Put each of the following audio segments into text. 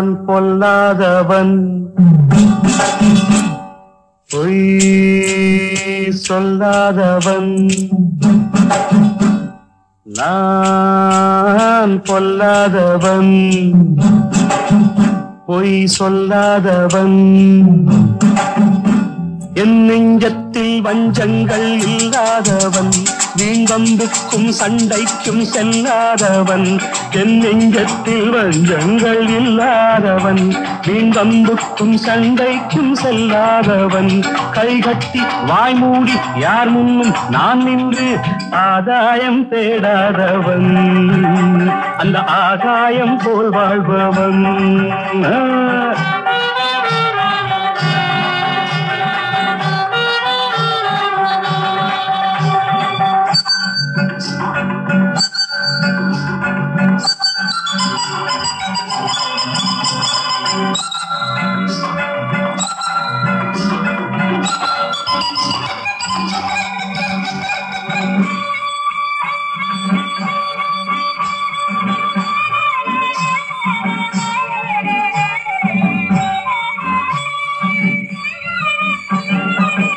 நான் பொல்லாதவன் பொய் சொல்லாதவன் நான் பொல்லாதவன் பொய் சொல்லாதவன் என் நெஞ்சத்தில் வஞ்சங்கள் இல்லாதவன் வீண்வம்புக்கும் சண்டைக்கும் செல்லாதவன் என் நெஞ்சத்தில் வஞ்சங்கள் இல்லாதவன் வீண்வம்புக்கும் சண்டைக்கும் செல்லாதவன் கைகட்டி வாய்மூடி யார் முன்னும் நான் நின்று ஆதாயம் தேடாதவன் அந்த ஆகாயம் போல் வாழ்பவன்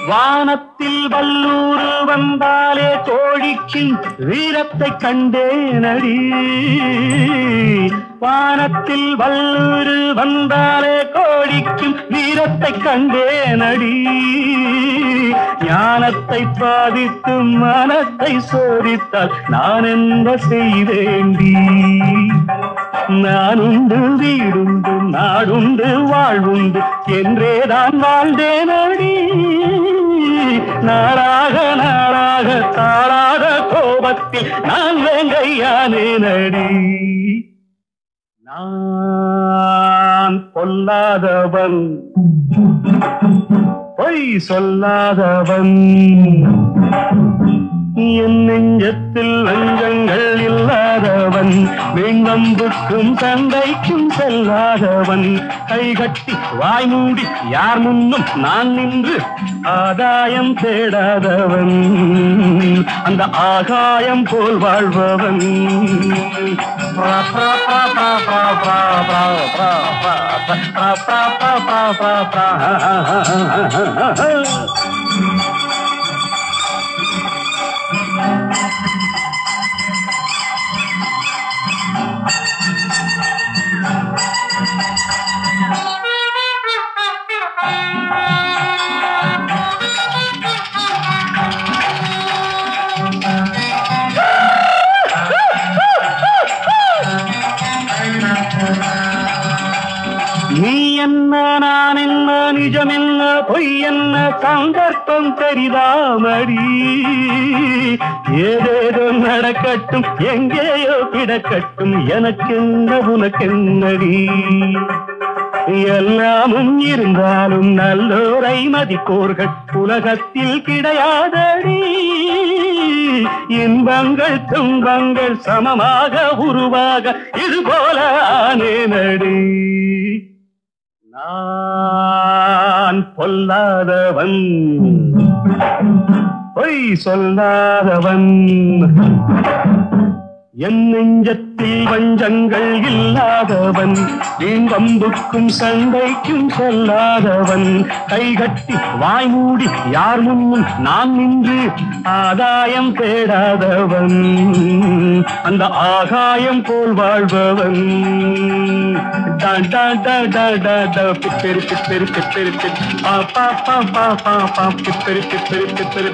வானத்தில் வல்லூர் வந்தாலே தோழிக்கும் வீரத்தை கண்டேனடி வானத்தில் வல்லூர் வந்தாலே கோழிக்கும் வீரத்தை கண்டேனடி ஞானத்தை பாதித்து மனத்தை சோதித்தால் நான் என்ன செய்வேண்டி நானுண்டு வீடுண்டு நாடுண்டு வாழ்வுண்டு என்றேதான் வாழ்ந்தேனடி நாளாக நாளாக தாளாக கோபத்தில் நான் வேங்கையானேனடி நான் பொல்லாதவன் பொய் சொல்லாதவன் என் நெஞ்சத்தில் லஞ்சங்கள் இல்லாதவன் வீண்வம்புக்கும் சண்டைக்கும் செல்லாதவன் கைகட்டி வாய்மூடி யார் முன்னும் நான் நின்று ஆதாயம் தேடாதவன் அந்த ஆகாயம் போல் வாழ்பவன் நீ என்ன நான் என்ன நிஜம் என்ன பொய் என்ன சந்தர்ப்பம் தெரிதாமடி ஏதேதோ நடக்கட்டும் எங்கேயோ கிடக்கட்டும் எனக்கென்ன உனக்கென்னடி எல்லாமும் இருந்தாலும் நல்லோரை மதிப்போர்கள் உலகத்தில் கிடையாதடி இன்பங்கள் துன்பங்கள் சமமாக உருவாக இது போல ஆனேனடி நான் பொல்லாதவன் பொய் சொல்லாதவன் என் நெஞ்சத்தில் வஞ்சங்கள் இல்லாதவன் வீண்வம்புக்கும் சண்டைக்கும் செல்லாதவன் கைகட்டி வாய்மூடி யார் முன்னும் நான் நின்று ஆதாயம் தேடாதவன் அந்த ஆகாயம் போல் வாழ்பவன் பிப்பெரு பிப்பெரு பிப்பெரு பிப்பெரு